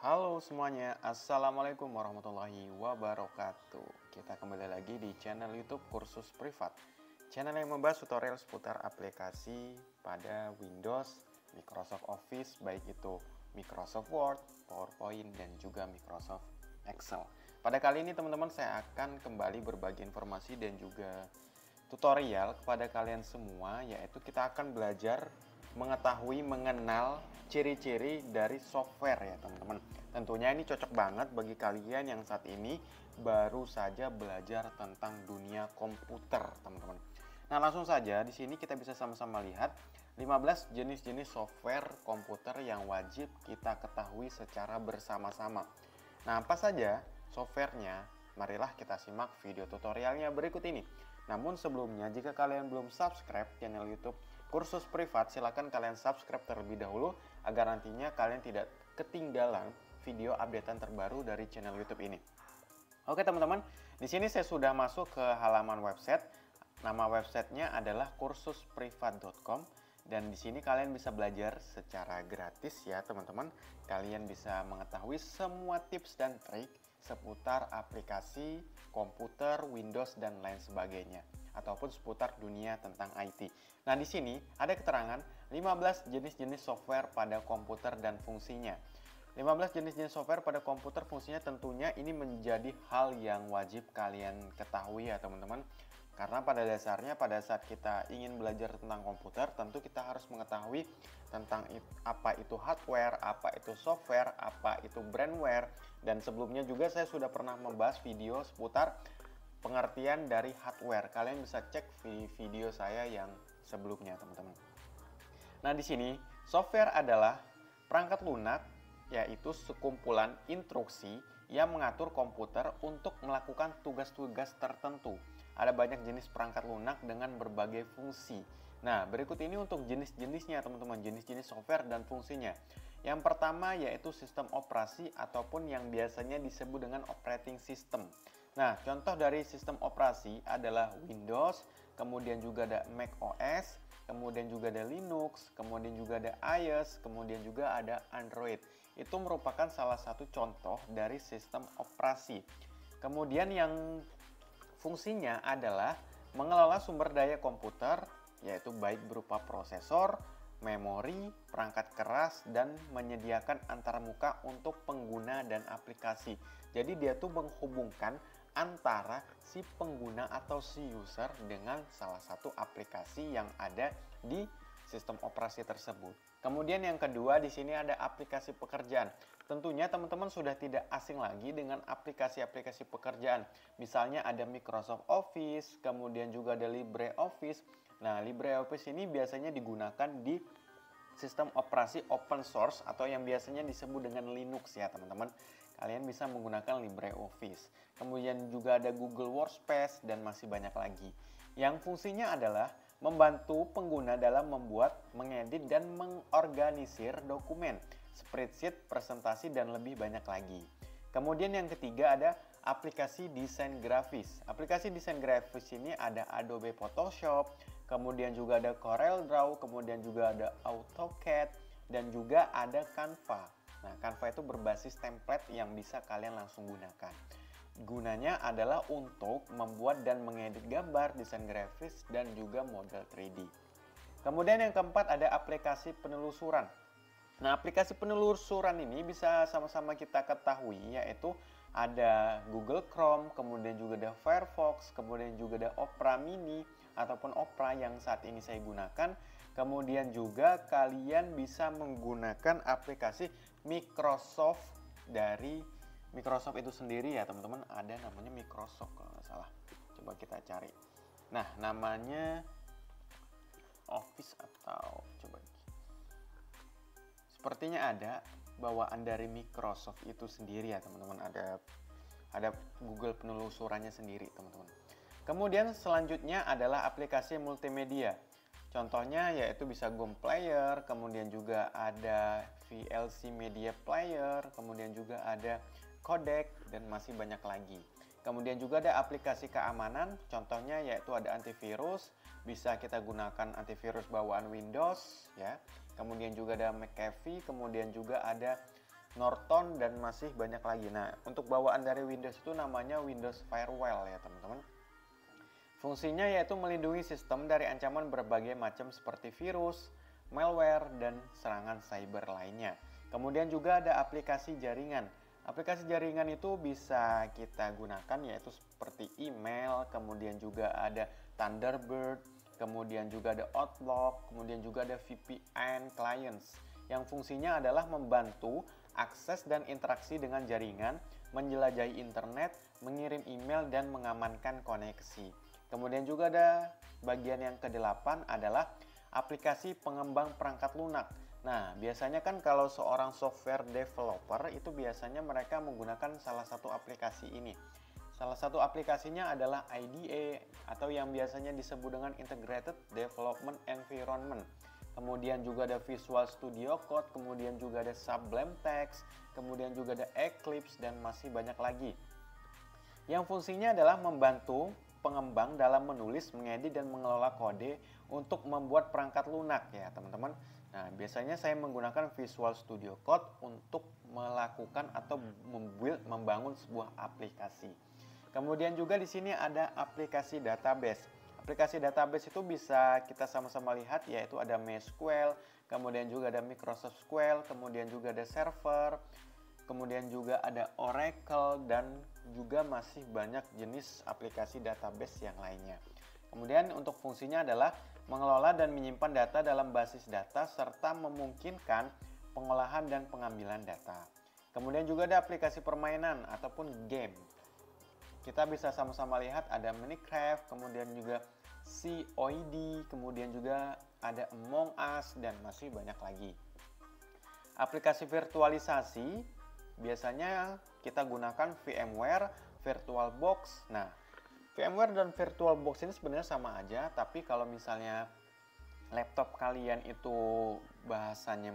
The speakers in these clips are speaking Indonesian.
Halo semuanya, Assalamualaikum warahmatullahi wabarakatuh. Kita kembali lagi di channel YouTube Kursus Privat, channel yang membahas tutorial seputar aplikasi pada Windows, Microsoft Office, baik itu Microsoft Word, PowerPoint, dan juga Microsoft Excel. Pada kali ini teman-teman saya akan kembali berbagi informasi dan juga tutorial kepada kalian semua, yaitu kita akan belajar mengetahui, mengenal ciri-ciri dari software ya teman-teman. Tentunya ini cocok banget bagi kalian yang saat ini baru saja belajar tentang dunia komputer teman-teman. Nah langsung saja di sini kita bisa sama-sama lihat 15 jenis-jenis software komputer yang wajib kita ketahui secara bersama-sama. Nah apa saja softwarenya? Marilah kita simak video tutorialnya berikut ini. Namun sebelumnya, jika kalian belum subscribe channel YouTube Kursus Privat, silakan kalian subscribe terlebih dahulu agar nantinya kalian tidak ketinggalan video updatean terbaru dari channel YouTube ini. Oke teman-teman, di sini saya sudah masuk ke halaman website. Nama websitenya adalah kursusprivat.com dan di sini kalian bisa belajar secara gratis ya teman-teman. Kalian bisa mengetahui semua tips dan trik seputar aplikasi, komputer, Windows, dan lain sebagainya. Ataupun seputar dunia tentang IT. Nah, di sini ada keterangan 15 jenis-jenis software pada komputer dan fungsinya. 15 jenis-jenis software pada komputer fungsinya tentunya ini menjadi hal yang wajib kalian ketahui ya teman-teman. Karena pada dasarnya pada saat kita ingin belajar tentang komputer, tentu kita harus mengetahui tentang apa itu hardware, apa itu software, apa itu brandware. Dan sebelumnya juga saya sudah pernah membahas video seputar pengertian dari hardware. Kalian bisa cek video saya yang sebelumnya teman-teman. Nah di sini, software adalah perangkat lunak, yaitu sekumpulan instruksi yang mengatur komputer untuk melakukan tugas-tugas tertentu. Ada banyak jenis perangkat lunak dengan berbagai fungsi. Nah, berikut ini untuk jenis-jenisnya teman-teman, jenis-jenis software dan fungsinya. Yang pertama yaitu sistem operasi ataupun yang biasanya disebut dengan operating system. Nah, contoh dari sistem operasi adalah Windows, kemudian juga ada Mac OS, kemudian juga ada Linux, kemudian juga ada iOS, kemudian juga ada Android. Itu merupakan salah satu contoh dari sistem operasi. Kemudian yang fungsinya adalah mengelola sumber daya komputer, yaitu baik berupa prosesor, memori, perangkat keras, dan menyediakan antarmuka untuk pengguna dan aplikasi. Jadi dia tuh menghubungkan antara si pengguna atau si user dengan salah satu aplikasi yang ada di sistem operasi tersebut. Kemudian yang kedua di sini ada aplikasi pekerjaan. Tentunya teman-teman sudah tidak asing lagi dengan aplikasi-aplikasi pekerjaan. Misalnya ada Microsoft Office, kemudian juga ada LibreOffice. Nah, LibreOffice ini biasanya digunakan di sistem operasi open source atau yang biasanya disebut dengan Linux ya teman-teman. Kalian bisa menggunakan LibreOffice. Kemudian juga ada Google Workspace dan masih banyak lagi. Yang fungsinya adalah membantu pengguna dalam membuat, mengedit, dan mengorganisir dokumen, spreadsheet, presentasi, dan lebih banyak lagi. Kemudian yang ketiga ada aplikasi desain grafis. Aplikasi desain grafis ini ada Adobe Photoshop, kemudian juga ada Corel Draw, kemudian juga ada AutoCAD, dan juga ada Canva. Nah, Canva itu berbasis template yang bisa kalian langsung gunakan. Gunanya adalah untuk membuat dan mengedit gambar, desain grafis, dan juga model 3D. Kemudian yang keempat ada aplikasi penelusuran. Nah, aplikasi penelusuran ini bisa sama-sama kita ketahui, yaitu ada Google Chrome, kemudian juga ada Firefox, kemudian juga ada Opera Mini ataupun Opera yang saat ini saya gunakan. Kemudian juga kalian bisa menggunakan aplikasi Microsoft dari Microsoft itu sendiri ya teman-teman, ada namanya Microsoft kalau nggak salah. Coba kita cari. Nah, namanya Office atau coba. Sepertinya ada bawaan dari Microsoft itu sendiri ya teman-teman. Ada Google penelusurannya sendiri teman-teman. Kemudian selanjutnya adalah aplikasi multimedia. Contohnya yaitu bisa GOM Player, kemudian juga ada VLC Media Player, kemudian juga ada Codec, dan masih banyak lagi. Kemudian juga ada aplikasi keamanan, contohnya yaitu ada antivirus, bisa kita gunakan antivirus bawaan Windows ya. Kemudian juga ada McAfee, kemudian juga ada Norton, dan masih banyak lagi. Nah, untuk bawaan dari Windows itu namanya Windows Firewall ya teman-teman. Fungsinya yaitu melindungi sistem dari ancaman berbagai macam seperti virus, malware, dan serangan cyber lainnya. Kemudian juga ada aplikasi jaringan. Aplikasi jaringan itu bisa kita gunakan yaitu seperti email, kemudian juga ada Thunderbird, kemudian juga ada Outlook, kemudian juga ada VPN clients yang fungsinya adalah membantu akses dan interaksi dengan jaringan, menjelajahi internet, mengirim email, dan mengamankan koneksi. Kemudian juga ada bagian yang ke-8 adalah aplikasi pengembang perangkat lunak. Nah, biasanya kan kalau seorang software developer itu biasanya mereka menggunakan salah satu aplikasi ini. Salah satu aplikasinya adalah IDE atau yang biasanya disebut dengan Integrated Development Environment. Kemudian juga ada Visual Studio Code, kemudian juga ada Sublime Text, kemudian juga ada Eclipse, dan masih banyak lagi. Yang fungsinya adalah membantu pengembang dalam menulis, mengedit, dan mengelola kode untuk membuat perangkat lunak ya teman-teman. Nah, biasanya saya menggunakan Visual Studio Code untuk melakukan atau membangun sebuah aplikasi. Kemudian juga di sini ada aplikasi database. Aplikasi database itu bisa kita sama-sama lihat yaitu ada MySQL, kemudian juga ada Microsoft SQL, kemudian juga ada server, kemudian juga ada Oracle, dan juga masih banyak jenis aplikasi database yang lainnya. Kemudian untuk fungsinya adalah mengelola dan menyimpan data dalam basis data serta memungkinkan pengolahan dan pengambilan data. Kemudian juga ada aplikasi permainan ataupun game. Kita bisa sama-sama lihat ada Minecraft, kemudian juga COD, kemudian juga ada Among Us, dan masih banyak lagi. Aplikasi virtualisasi biasanya kita gunakan VMware, VirtualBox. Nah, VMware dan VirtualBox ini sebenarnya sama aja, tapi kalau misalnya laptop kalian itu bahasanya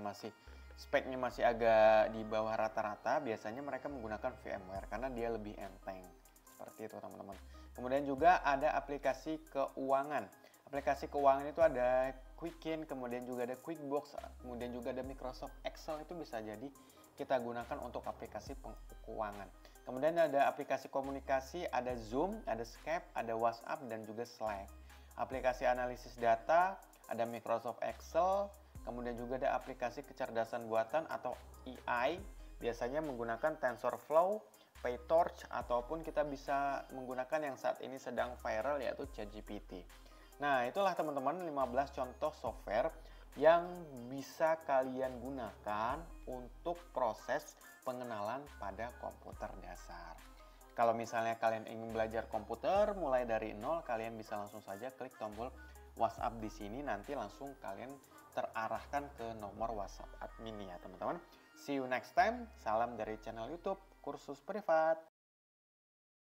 speknya masih agak di bawah rata-rata, biasanya mereka menggunakan VMware karena dia lebih enteng. Seperti itu teman-teman. Kemudian juga ada aplikasi keuangan. Aplikasi keuangan itu ada Quicken, kemudian juga ada QuickBooks, kemudian juga ada Microsoft Excel. Itu bisa jadi kita gunakan untuk aplikasi keuangan. Kemudian ada aplikasi komunikasi, ada Zoom, ada Skype, ada WhatsApp, dan juga Slack. Aplikasi analisis data, ada Microsoft Excel, kemudian juga ada aplikasi kecerdasan buatan atau AI, biasanya menggunakan TensorFlow, PyTorch, ataupun kita bisa menggunakan yang saat ini sedang viral yaitu ChatGPT. Nah, itulah teman-teman 15 contoh software yang bisa kalian gunakan untuk proses pengenalan pada komputer dasar. Kalau misalnya kalian ingin belajar komputer mulai dari nol, kalian bisa langsung saja klik tombol WhatsApp di sini, nanti langsung kalian terarahkan ke nomor WhatsApp admin ya teman-teman. See you next time. Salam dari channel YouTube Kursus Privat.